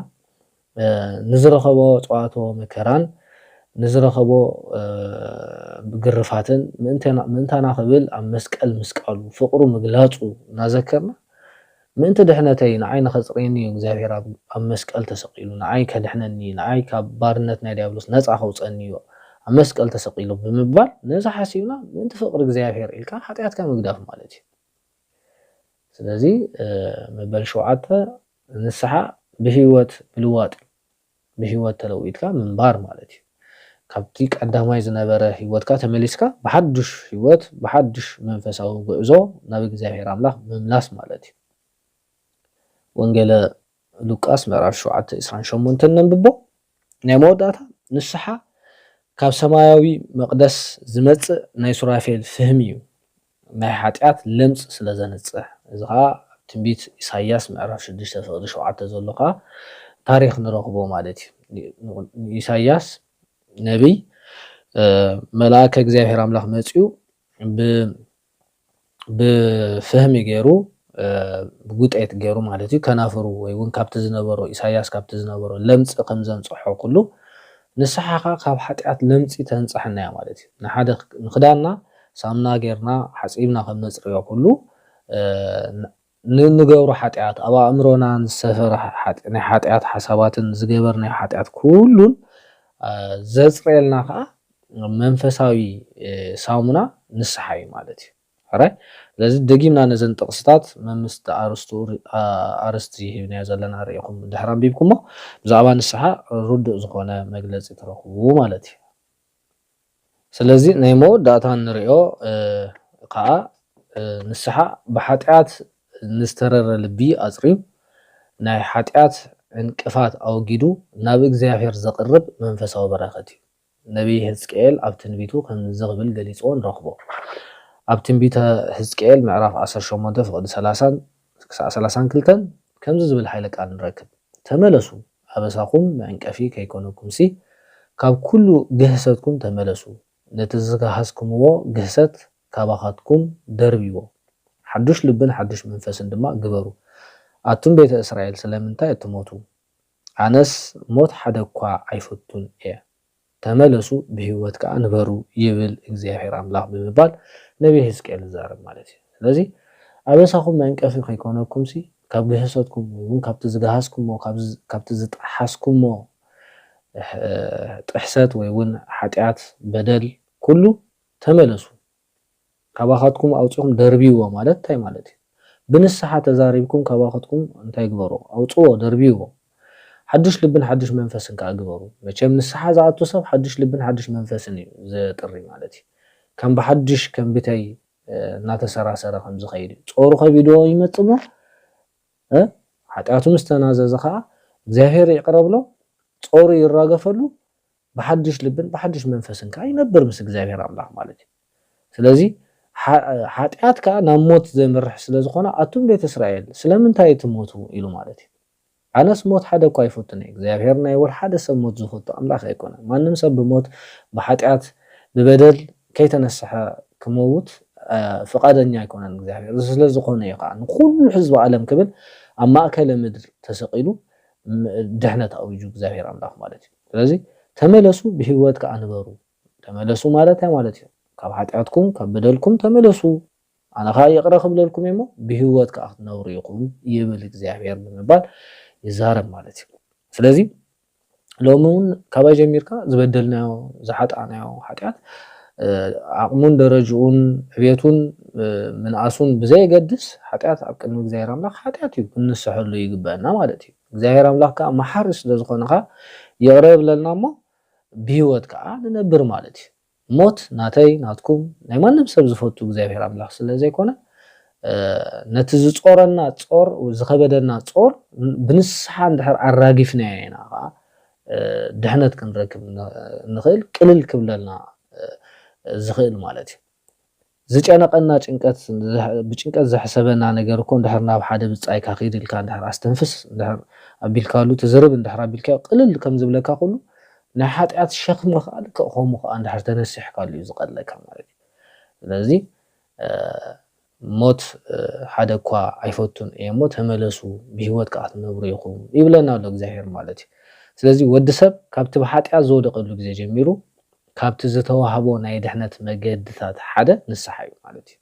Speaker 2: ንዝረኸቦ ፀዋቶ መከራን ንዝረኸቦ ግርፋትን ምእንታና ክብል ኣብ መስቀል ምስቃሉ ፍቅሩ ምግላፁ እናዘከርና ምእንቲ ድሕነተይ ንዓይ ንኸፅርየኒ እዩ እግዚኣብሔር ኣብ መስቀል ተሰቂሉ ንዓይ ከድሕነኒ ንዓይ ካብ ባርነት ናይ ዲያብሎስ ነፃ ከውፀኒ እዩ ኣብ መስቀል ተሰቂሉ ብምባል ነዚ ሓሲብና ምእንቲ ፍቅሪ እግዚኣብሔር ኢልካ ሓጢኣትካ ምግዳፍ ማለት እዩ ስለዚ መበል 7 ንስሓ ብሂወት ምልዋጥ ብሂወት ተለዊጥካ ምንባር ማለት እዩ ካብቲ ቀዳማይ ዝነበረ ሂወትካ ተመሊስካ ብሓድሽ ሂወት ብሓድሽ መንፈሳዊ ጉዕዞ ናብ እግዚኣብሔር ኣምላኽ ምምላስ ማለት እዩ ወንጌለ ሉቃስ ምዕራፍ 7:28 ነንብቦ ናይ መወዳእታ ንስሓ ካብ ሰማያዊ መቅደስ ዝመጽእ ናይ ሱራፌል ፍህሚ እዩ ናይ ሓጢኣት ለምጽ ስለ ዘነጽሕ እዚ ከዓ ትንቢት ኢሳይያስ ምዕራፍ 6:7 ዘሎ ከዓ ታሪክ ንረኽቦ ማለት እዩ ኢሳይያስ ነቢይ መልአከ እግዚአብሔር ኣምላኽ መጽኡ ብፍህሚ ገይሩ ብጉጤት ገይሩ ማለት እዩ ከናፍሩ ወይ እውን ካብቲ ዝነበሮ ኢሳይያስ ካብቲ ዝነበሮ ለምጽ ከም ዘንጽሖ ኩሉ ንስሓኻ ካብ ሓጢኣት ለምጽ ተንጽሕና ማለት እዩ ንሓደ ንክዳና ሳምና ጌርና ሓጺብና ከም ነጽርዮ ኩሉ ንገብሮ ሓጢኣት ኣብ ኣእምሮና ንሰፈረ ናይ ሓጢኣት ሓሳባትን ዝገበርናዮ ሓጢኣት ኩሉን ዘጽርየልና ከዓ መንፈሳዊ ሳሙና ንስሓ እዩ ማለት እዩ ሕራይ ስለዚ ደጊምና ነዘን ጥቕስታት መምስቲ ኣርስቲ ሂብናዮ ዘለና ርኢኹም ድሕር ኣንቢብኩሞ ብዛዕባ ንስሓ ርዱእ ዝኾነ መግለፂ ትረኽቡ ማለት እዩ ስለዚ ናይ መወዳእታ ንሪኦ ከዓ ንስሓ ብሓጢኣት ንዝተረረ ልቢ ኣጽሪዩ ናይ ሓጢኣት ዕንቅፋት ኣወጊዱ ናብ እግዚኣብሔር ዘቕርብ መንፈሳዊ በረኸት እዩ ነቢይ ሕዝቅኤል ኣብ ትንቢቱ ከም ዝኽብል ገሊፅዎ ንረኽቦ ኣብ ትንቢተ ሕዝቅኤል ምዕራፍ 18 ፍቕዲ 30 ክሳብ 32 ከምዚ ዝብል ሓይለ ቃል ንረክብ ተመለሱ ኣበሳኹም መዕንቀፊ ከይኮነኩምሲ ካብ ኩሉ ግህሰትኩም ተመለሱ ነቲ ዝገሃዝኩምዎ ግህሰት ካባኻትኩም ደርቢዎ ሓዱሽ ልብን ሓዱሽ መንፈስን ድማ ግበሩ ኣቱም ቤተ እስራኤል ስለምንታይ እትሞቱ ኣነስ ሞት ሓደ እኳ ኣይፈቱን እየ ተመለሱ ብህይወት ከዓ ንበሩ ይብል እግዚአብሔር ኣምላኽ ብምባል ነቢይ ሕዝቅኤል ዝዛረብ ማለት እዩ ስለዚ ኣበሳኹም መዕንቀፊ ከይኮነኩምሲ ካብ ግህሰትኩም እውን ካብቲ ዝገሃዝኩሞ ካብቲ ዝጠሓስኩሞ ጥሕሰት ወይ እውን ሓጢኣት በደል ኩሉ ተመለሱ ካባኻትኩም ኣውፅኹም ደርቢዎ ማለት እንታይ ማለት እዩ ብንስሓ ተዛሪብኩም ካባኻትኩም እንታይ ግበሩ ኣውፅዎ ደርቢዎ ሓዱሽ ልብን ሓዱሽ መንፈስን ከዓ ግበሩ መቸም ንስሓ ዝኣቱ ሰብ ሓዱሽ ልብን ሓዱሽ መንፈስን እዩ ዘጥሪ ማለት እዩ ከም ብሓዱሽ ከም ብተይ እናተሰራሰረ ከም ዝኸይድ ጾሩ ከቢድዎ ይመጽእ ሞ ሓጢኣቱ ምስ ተናዘዘ ከዓ እግዚኣብሔር ይቅረብሎ ጾሩ ይራገፈሉ ብሓዱሽ ልብን ብሓዱሽ መንፈስን ከዓ ይነብር ምስ እግዚኣብሔር ኣምላኽ ማለት እዩ ስለዚ ሓጢኣት ከዓ ናብ ሞት ዘምርሕ ስለ ዝኾነ ኣቱም ቤተ እስራኤል ስለምንታይ ትሞቱ ኢሉ ማለት እዩ ኣነስ ሞት ሓደ እኳ ኣይፈቱን እግዚኣብሔር ናይ ወል ሓደ ሰብ ሞት ዝፈቱ ኣምላኽ ኣይኮነ ማንም ሰብ ብሞት ብሓጢኣት ብበደል ከይተነስሐ ክመውት ፍቃደኛ ኣይኮነን እግዚኣብሔር ስለ ዝኾነ እዩ ከዓ ንኩሉ ህዝቢ ዓለም ክብል ኣብ ማእከለ ምድር ተሰቂሉ ድሕነት ኣውጁ እግዚአብሔር ኣምላኽ ማለት እዩ ስለዚ ተመለሱ ብህይወት ከዓ ንበሩ ተመለሱ ማለት እንታይ ማለት እዩ ካብ ሓጢኣትኩም ካብ በደልኩም ተመለሱ ኣነ ከዓ ይቅረ ክብለልኩም እሞ ብህይወት ከዓ ክትነብሩ ኢኹም ይብል እግዚአብሔር ብምባል ይዛረብ ማለት እዩ ስለዚ ሎሚ እውን ካባይ ጀሚርካ ዝበደልናዮ ዝሓጣናዮ ሓጢኣት ዓቕሙን ደረጅኡን ዕብየቱን ምንኣሱን ብዘይገድስ ሓጢኣት ኣብ ቅድሚ እግዚአብሔር ኣምላኽ ሓጢኣት እዩ ክንስሕሉ ይግበአና ማለት እዩ እግዚአብሔር ኣምላኽ ከዓ መሓሪ ስለ ዝኾነ ከዓ ይቅረ ይብለልና እሞ ብህይወት ከዓ ንነብር ማለት እዩ ሞት ናተይ ናትኩም ናይ ማንም ሰብ ዝፈቱ እግዚአብሔር ኣምላኽ ስለ ዘይኮነ ነቲ ዝጾረና ጾር ዝኸበደና ጾር ብንስሓ እንድሕር ኣራጊፍናዮ ኢና ከዓ ድሕነት ክንረክብ ንኽእል ቅልል ክብለልና ዝኽእል ማለት እዩ ዝጨነቀና ጭንቀት ብጭንቀት ዘሕሰበና ነገር እኮ እንድሕር ናብ ሓደ ብጻይካ ኺድ ኢልካ እንድሕር ኣስተንፍስ እንድሕር ኣቢልካሉ ትዝርብ እንድሕር ኣቢልካ ቅልል ከም ዝብለካ ኩሉ ናይ ሓጢኣት ሸኽሚ ከዓ ከምኡ ከዓ እንድሕር ተነሲሕካሉ እዩ ዝቐለካ ማለት እዩ ስለዚ ሞት ሓደ እኳ ኣይፈቱን እየ ሞ ተመለሱ ብህይወት ከዓ ትነብሩ ኢኹም ይብለና ኣሎ እግዚአብሔር ማለት እዩ ስለዚ ወዲ ሰብ ካብቲ ብሓጢኣት ዝወደቐሉ ግዜ ጀሚሩ ካብቲ ዝተዋህቦ ናይ ድሕነት መገድታት ሓደ ንስሓ እዩ ማለት እዩ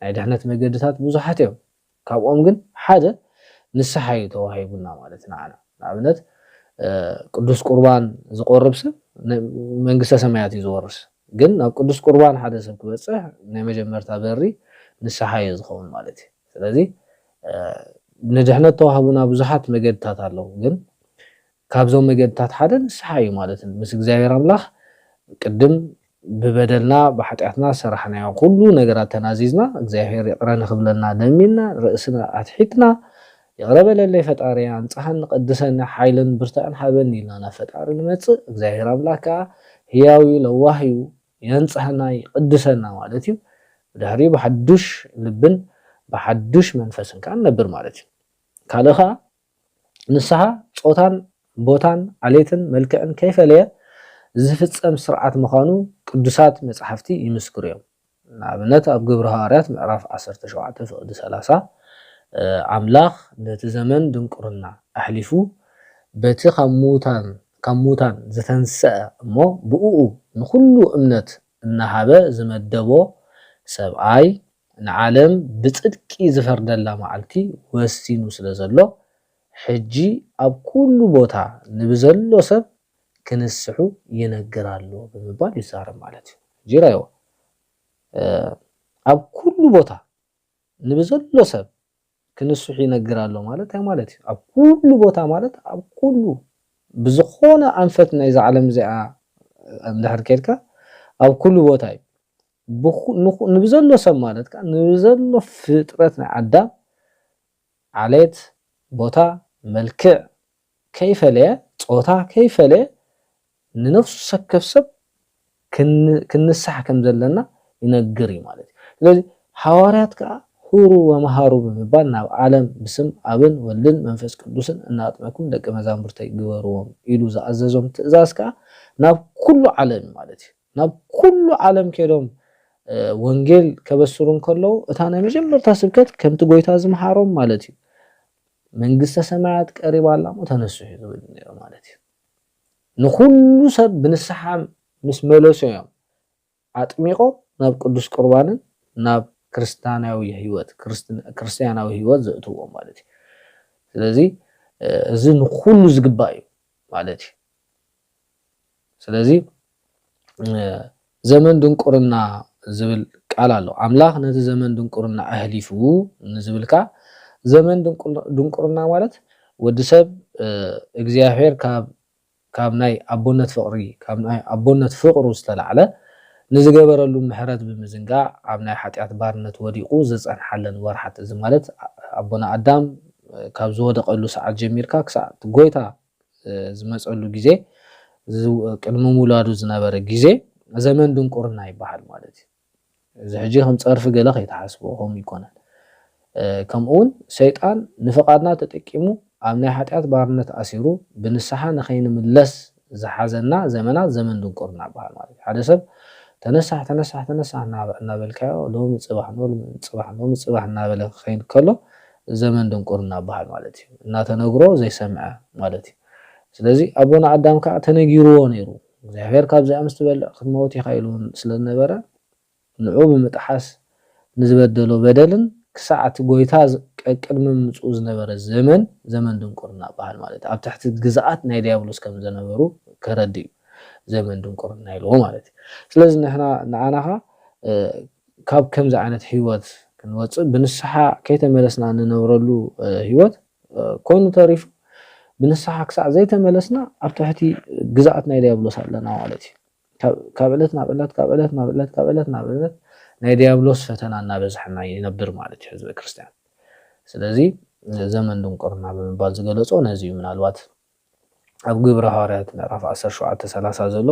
Speaker 2: ናይ ድሕነት መገድታት ብዙሓት እዮም ካብኦም ግን ሓደ ንስሓ እዩ ተዋሂቡና ማለት ንዓና ንኣብነት ቅዱስ ቁርባን ዝቆርብ ሰብ መንግስተ ሰማያት እዩ ዝወርስ ግን ናብ ቅዱስ ቁርባን ሓደ ሰብ ክበፅሕ ናይ መጀመርታ በሪ ንስሓ እዩ ዝኸውን ማለት እዩ ስለዚ ንድሕነት ተዋሂቡና ብዙሓት መገድታት ኣለዉ ግን ካብዞም መገድታት ሓደ ንስሓ እዩ ማለት እዩ ምስ እግዚአብሔር ኣምላኽ ቅድም ብበደልና ብሓጢኣትና ሰራሕናዮ ኩሉ ነገራት ተናዚዝና እግዚአብሔር ይቅረ ንኽብለና ደሚና ርእስና ኣትሒትና ይቅረ በለለይ ፈጣሪ ኣንጻሕን ቅድሰኒ ሓይልን ብርታዕን ሃበኒ ኢልና ናብ ፈጣሪ ንመጽእ እግዚአብሔር ኣምላኽ ከዓ ህያው ለዋህ እዩ የንጽሕና ይቅድሰና ማለት እዩ ድሕሪ ብሓዱሽ ልብን ብሓዱሽ መንፈስን ከዓ ንነብር ማለት እዩ ካልእ ከዓ ንስሓ ጾታን ቦታን ዓሌትን መልክዕን ከይፈለየ ዝፍጸም ስርዓት ምዃኑ ቅዱሳት መጽሓፍቲ ይምስክሩ እዮም ንኣብነት ኣብ ግብረ ሐዋርያት ምዕራፍ 17 ፍቕዲ 30 ኣምላኽ ነቲ ዘመን ድንቁርና ኣሕሊፉ በቲ ካብ ሙታን ዝተንስአ እሞ ብኡኡ ንኩሉ እምነት እናሃበ ዝመደቦ ሰብኣይ ንዓለም ብጽድቂ ዝፈርደላ መዓልቲ ወሲኑ ስለዘሎ ሕጂ ኣብ ኩሉ ቦታ ንብዘሎ ሰብ ክንስሑ ይነግራሉ ብምባል ይዛረብ ማለት እዩ ጅራዮ ኣብ ኩሉ ቦታ ንብዘሎ ሰብ ክንስሑ ይነግራሉ ማለት አይ ማለት እዩ ኣብ ኩሉ ቦታ ማለት ኣብ ኩሉ ብዝኾነ አንፈት ናይ ዓለም እዚኣ እንድሕር ከድካ ኣብ ኩሉ ቦታ እዩ ንብዘሎ ሰብ ማለት ከዓ ንብዘሎ ፍጥረት ናይ ኣዳም ዓሌት ቦታ መልክዕ ከይፈለየ ጾታ ከይፈለየ ንነፍሱ ሰከፍ ሰብ ክንስሕ ከም ዘለና ይነግር እዩ ማለት እዩ ስለዚህ ሐዋርያት ከዓ ሁሩ ወመሃሩ ብምባል ናብ ዓለም ብስም አብን ወልድን መንፈስ ቅዱስን እናጥመኩም ደቀ መዛሙርተይ ግበርዎም ኢሉ ዝኣዘዞም ትእዛዝ ከዓ ናብ ኩሉ ዓለም ማለት እዩ ናብ ኩሉ ዓለም ከዶም ወንጌል ከበስሩ እንከለው እታ ናይ መጀመርታ ስብከት ከምቲ ጎይታ ዝመሃሮም ማለት እዩ መንግስተ ሰማያት ቀሪባላ ተነስሑ ዝብል ነይሩ ማለት እዩ ንኩሉ ሰብ ብንስሓ ምስ መለሱ እዮም አጥሚቆም ናብ ቅዱስ ቁርባንን ናብ ክርስቲያናዊ ህይወት ዘእትዎም ማለት እዩ ስለዚህ እዚ ንኩሉ ዝግባእ እዩ ማለት እዩ ስለዚህ ዘመን ድንቁርና ዝብል ቃል ኣሎ አምላኽ ነቲ ዘመን ድንቁርና አህሊፉ ንዝብልካ ዘመን ድንቁርና ማለት ወዲ ሰብ እግዚአብሔር ካብ ናይ አቦነት ፍቅሪ ካብ ናይ አቦነት ፍቅሩ ዝተላዕለ ንዝገበረሉ ምሕረት ብምዝንጋዕ ኣብ ናይ ኃጢአት ባርነት ወዲቁ ዝጸንሐለን ወርሓት እዚ ማለት አቦና አዳም ካብ ዝወደቀሉ ሰዓት ጀሚርካ ክሳብ ጎይታ ዝመጸሉ ግዜ ቅድሚ ሙላዱ ዝነበረ ግዜ ዘመን ድንቁርና ይባሃል ማለት እዩ እዚ ሕጂ ከም ጸርፊ ገለ ከይተሓስቦ ከም ይኮናል ከምኡን ሰይጣን ንፍቃድና ተጠቂሙ ኣብ ናይ ኃጢአት ባርነት አሲሩ ብንስሓ ንኸይንምለስ ዝሓዘና ዘመናት ዘመን ድንቁርና ይባሃል ማለት እዩ ሓደ ሰብ ተነሳሕ እናበልካዮ ሎሚ ጽባሕ እናበለ ኸይን ከሎ ዘመን ድንቁርና ይባሃል ማለት እዩ እናተነግሮ ዘይሰምዐ ማለት እዩ ስለዚህ አቦና አዳም ከዓ ተነጊርዎ ነይሩ እግዚአብሔር ካብዚ አምስት በልዕ ክትመውት ኢኻ ኢሉ ስለነበረ ንዑ ብምጥሓስ ንዝበደሎ በደልን ክሳዕቲ ጎይታ ቅድሚ ምጽኡ ዝነበረ ዘመን ድንቁርና ይባሃል ማለት እዩ ኣብ ትሕቲ ግዝኣት ናይ ዲያብሎስ ከም ዝነበሩ ከረዲ ዘመን ድንቁርና ኢልዎ ማለት እዩ ስለዚህ ንዓናኻ ካብ ከምዚ ዓይነት ህይወት ክንወፅእ ብንስሓ ከይተመለስና እንነብረሉ ህይወት ኮይኑ ተሪፉ ብንስሓ ክሳዕ ዘይተመለስና ኣብ ትሕቲ ግዝኣት ናይ ዲያብሎስ ኣለና ማለት እዩ ካብ ዕለት ናብ ዕለት ናይ ዲያብሎስ ፈተና እናበዝሐና ይነብር ማለት እዩ ህዝበ ክርስቲያን ስለዚህ ዘመን ድንቁርና ብምባል ዝገለጾ ነዚ ምናልባት ኣብ ግብረ ሐዋርያት ምዕራፍ 17:30 ዘሎ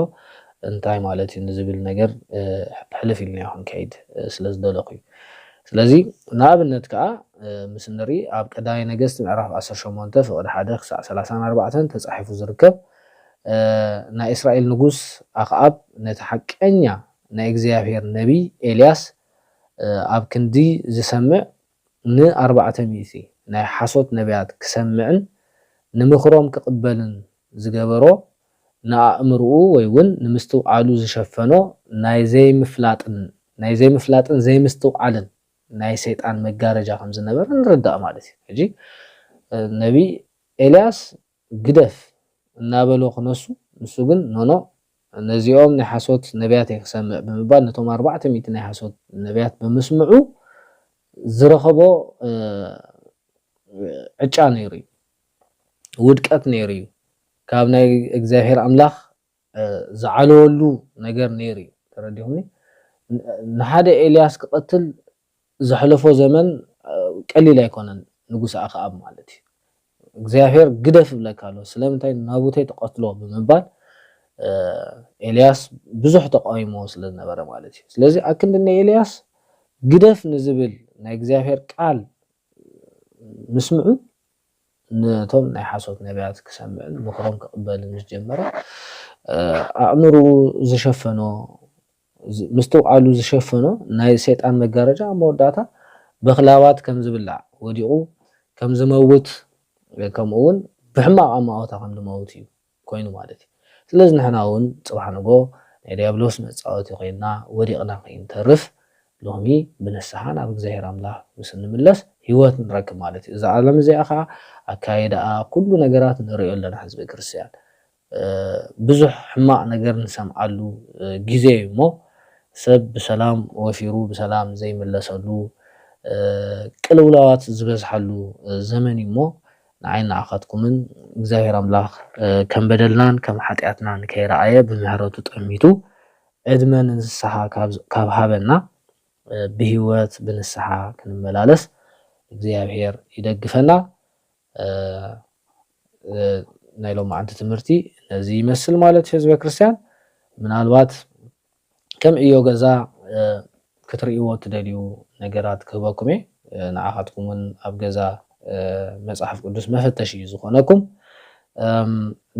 Speaker 2: እንታይ ማለት እዩ ንዝብል ነገር ሕልፍ ኢልና ይኹን ከይድ ስለዝደለኹ እዩ ስለዚህ ንኣብነት ከዓ ምስ ንርኢ ኣብ ቀዳማይ ነገስት ምዕራፍ 18 ፍቅዲ 1 ክሳብ 34 ተጻሒፉ ዝርከብ ናይ እስራኤል ንጉስ ኣኽዓብ ነቲ ሓቀኛ ናይ እግዚአብሔር ነቢይ ኤልያስ ኣብ ክንዲ ዝሰምዕ ን400 ናይ ሓሶት ነቢያት ክሰምዕን ንምኽሮም ክቅበልን ዝገበሮ ንኣእምርኡ ወይ እውን ንምስትውዓሉ ዝሸፈኖ ናይ ዘይምፍላጥን ዘይምስትውዓልን ናይ ሰይጣን መጋረጃ ከም ዝነበረ ንርዳእ ማለት እዩ ሕጂ ነቢይ ኤልያስ ግደፍ እናበሎ ክነሱ ንሱ ግን ኖኖ ነዚኦም ናይ ሓሶት ነቢያት ክሰምዕ ብምባል ነቶም 400 ናይ ሓሶት ነቢያት ብምስምዑ ዝረኸቦ ዕጫ ነይሩ ውድቀት ነይሩ ካብ ናይ እግዚአብሔር አምላኽ ዝዓለወሉ ነገር ነይሩ ተረዲሁኒ ንሓደ ኤልያስ ክቀትል ዘሕለፎ ዘመን ቀሊል ኣይኮነን ንጉስ ኣኽዓብ ማለት እዩ እግዚአብሔር ግደፍ ብለካሎ ስለምንታይ ናቡተይ ተቀትሎ ብምባል ኤልያስ ብዙሕ ተቃይሞ ስለነበረ ማለት እዩ ስለዚህ ኣክንድነ ኤልያስ ግደፍ ንዝብል ናይ እግዚአብሔር ቃል ምስምዑ ነቶም ናይ ሓሶት ነቢያት ክሰምዕን ምኽሮም ክቅበልን ዝጀመረ ኣእምሩ ዝሸፈኖ ምስትውዓሉ ዝሸፈኖ ናይ ሰይጣን መጋረጃ መወዳእታ በኽላባት ከም ዝብላዕ ወዲቁ ከም ዝመውት ከምኡውን ብሕማቕ ኣማውታ ከም ዝመውት እዩ ኮይኑ ማለት እዩ ስለዚህ ንሕና እውን ጽባሕ ንጎ ዲያብሎስ መጻወቲ ኮይና ወዲቕና ከይንተርፍ ሎሚ ብንስሓ ናብ እግዚአብሔር ኣምላኽ ምስ እንምለስ ህይወት ንረክብ ማለት እዩ። እዚ ዓለም እዚኣ ከዓ ኣካይዳኣ ኩሉ ነገራት ንሪኦ ኣለና ህዝቢ ክርስቲያን ብዙሕ ሕማቕ ነገር ንሰምዓሉ ግዜ እዩ እሞ ሰብ ብሰላም ወፊሩ ብሰላም ዘይምለሰሉ ቅልውላዋት ዝበዝሓሉ ዘመን እሞ ንዓይን ንዓኻትኩምን እግዚአብሔር ኣምላኽ ከም በደልናን ከም ሓጢኣትናን ከይረኣየ ብምህረቱ ጠሚቱ ዕድመ ንስሓ ካብ ሃበና ብህይወት ብንስሓ ክንመላለስ እግዚአብሔር ይደግፈና። ናይ ሎማዓንቲ ትምህርቲ ነዚ ይመስል ማለት ህዝበ ክርስቲያን ምናልባት ከም እዮ ገዛ ክትርእይዎ ትደልዩ ነገራት ክህበኩም እየ ንዓኻትኩምን ኣብ ገዛ መጽሓፍ ቅዱስ መፈተሽ እዩ ዝኾነኩም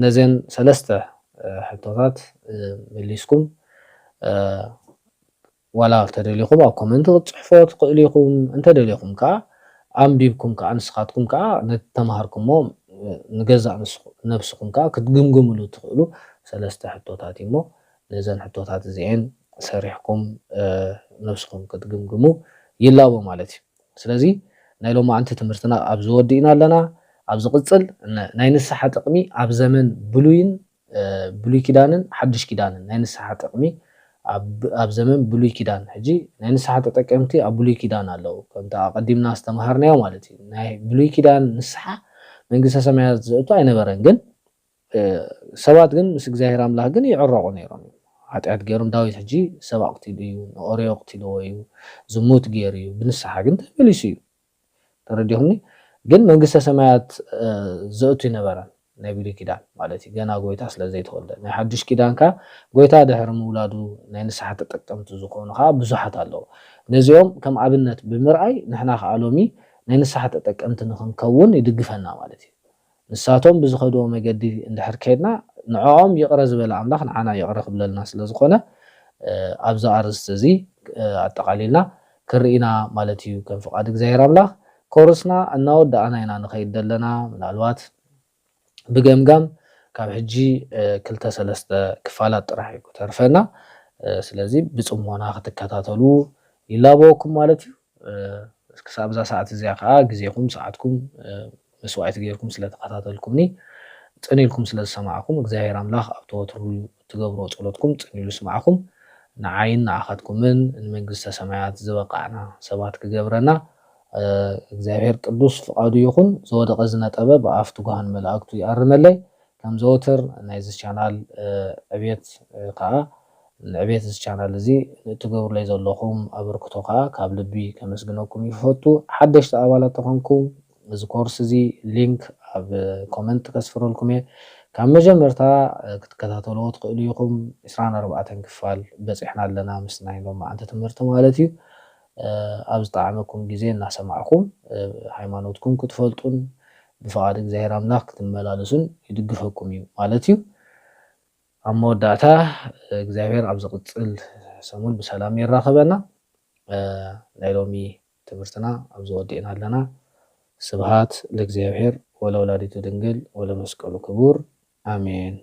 Speaker 2: ነዘን ሰለስተ ሕቶታት መሊስኩም ዋላ ተደሊኹም ኣብ ኮመንት ክትፅሕፎ ትኽእሉ ኢኹም እንተደሊኹም ከዓ ኣንቢብኩም ከዓ ንስኻትኩም ከዓ ነተማሃርኩሞ ንገዛእ ነብስኩም ከዓ ክትግምግምሉ ትኽእሉ ሰለስተ ሕቶታት እሞ ነዘን ሕቶታት እዚአን ሰሪሕኩም ነብስኩም ክትግምግሙ ይላቦ ማለት እዩ። ስለዚ ናይ ሎማዓንቲ ትምህርትና ኣብ ዝወዲእና ኣለና። ኣብ ዝቕፅል ናይ ንስሓ ጥቕሚ ኣብ ዘመን ብሉይን ብሉይ ኪዳንን ሓድሽ ኪዳንን ናይ ንስሓ ጥቕሚ ኣብ ዘመን ብሉይ ኪዳን ሕጂ ናይ ንስሓ ተጠቀምቲ ኣብ ብሉይ ኪዳን ኣለዉ ከምቲ ኣቐዲምና ዝተምሃርናዮ ማለት እዩ። ናይ ብሉይ ኪዳን ንስሓ መንግስተ ሰማያት ዝእቱ ኣይነበረን ግን ሰባት ግን ምስ እግዚአብሔር ኣምላኽ ግን ይዕረቑ ነይሮም ኃጢአት ገይሮም ዳዊት ሕጂ ሰብ ኣቕቲሉ እዩ ንኦርዮ ኣቕቲልዎ እዩ ዝሙት ገይሩ እዩ ብንስሓ ግን ተመሊሱ እዩ ተረዲኹምኒ ግን መንግስተ ሰማያት ዝእቱ ይነበረን ናይ ብሉይ ኪዳን ማለት እዩ ገና ጎይታ ስለ ዘይተወልደ ናይ ሓድሽ ኪዳን ከዓ ጎይታ ድሕሪ ምውላዱ ናይ ንስሓ ተጠቀምቲ ዝኾኑ ከዓ ብዙሓት ኣለዉ ነዚኦም ከም ኣብነት ብምርኣይ ንሕና ከዓ ሎሚ ናይ ንስሓ ተጠቀምቲ ንኽንከውን ይድግፈና ማለት እዩ ንሳቶም ብዝኸድዎ መገዲ እንድሕር ከይድና ንዕኦም ይቕረ ዝበለ ኣምላኽ ንዓና ይቕረ ክብለልና ስለ ዝኾነ ኣብዛ ኣርእስቲ እዚ ኣጠቓሊልና ክርኢና ማለት እዩ ከም ፍቓድ እግዚአብሔር ኣምላኽ ኮርስና እናወዳእና ኢና ንኸይድ ዘለና ምናልባት ብገምጋም ካብ ሕጂ 2-3 ክፋላት ጥራሕ እዩ ተርፈና ስለዚ ብፅሞና ክትከታተሉ ይላበወኩም ማለት እዩ ክሳብ እዛ ሰዓት እዚኣ ከዓ ግዜኩም ሰዓትኩም መስዋዕት ገይርኩም ስለተከታተልኩምኒ ፅኒኢልኩም ስለዝሰማዕኩም እግዚአብሔር ኣምላኽ ኣብ ተወትሩ ትገብሮ ጸሎትኩም ፅኒኢሉ ስማዕኩም ንዓይን ንዓኻትኩምን ንመንግስተ ሰማያት ዝበቃዕና ሰባት ክገብረና እግዚአብሔር ቅዱስ ፍቃዱ ይኹን ዝወደቐ ዝነጠበ ብኣፍ ትጉሃን መላእክቱ ይኣርመለይ ከም ዘወትር ናይዚ ቻናል ዕብየት ከዓ ንዕብየት እዚ ቻናል እዚ ትገብሩለይ ዘለኹም ኣበርክቶ ከዓ ካብ ልቢ ከመስግነኩም ይፈቱ ሓደሽቲ ኣባላት ተኾንኩም እዚ ኮርስ እዚ ሊንክ ኣብ ኮመንት ከስፍረልኩም እየ ካብ መጀመርታ ክትከታተልዎ ትኽእሉ ኢኹም 24 ክፋል በፂሕና ኣለና ምስ ናይ ሎማዓንቲ ትምህርቲ ማለት እዩ ኣብ ዝጠዓመኩም ግዜ እናሰማዕኩም ሃይማኖትኩም ክትፈልጡን ብፍቓድ እግዚአብሔር ኣምላኽ ክትመላለሱን ይድግፈኩም እዩ ማለት እዩ ኣብ መወዳእታ እግዚአብሔር ኣብ ዝቕፅል ሰሙን ብሰላም ይራኸበና ናይ ሎሚ ትምህርትና ኣብ ዝወዲእና ኣለና ስብሃት ለእግዚአብሔር ወለወላዲቱ ድንግል ወለመስቀሉ ክቡር አሜን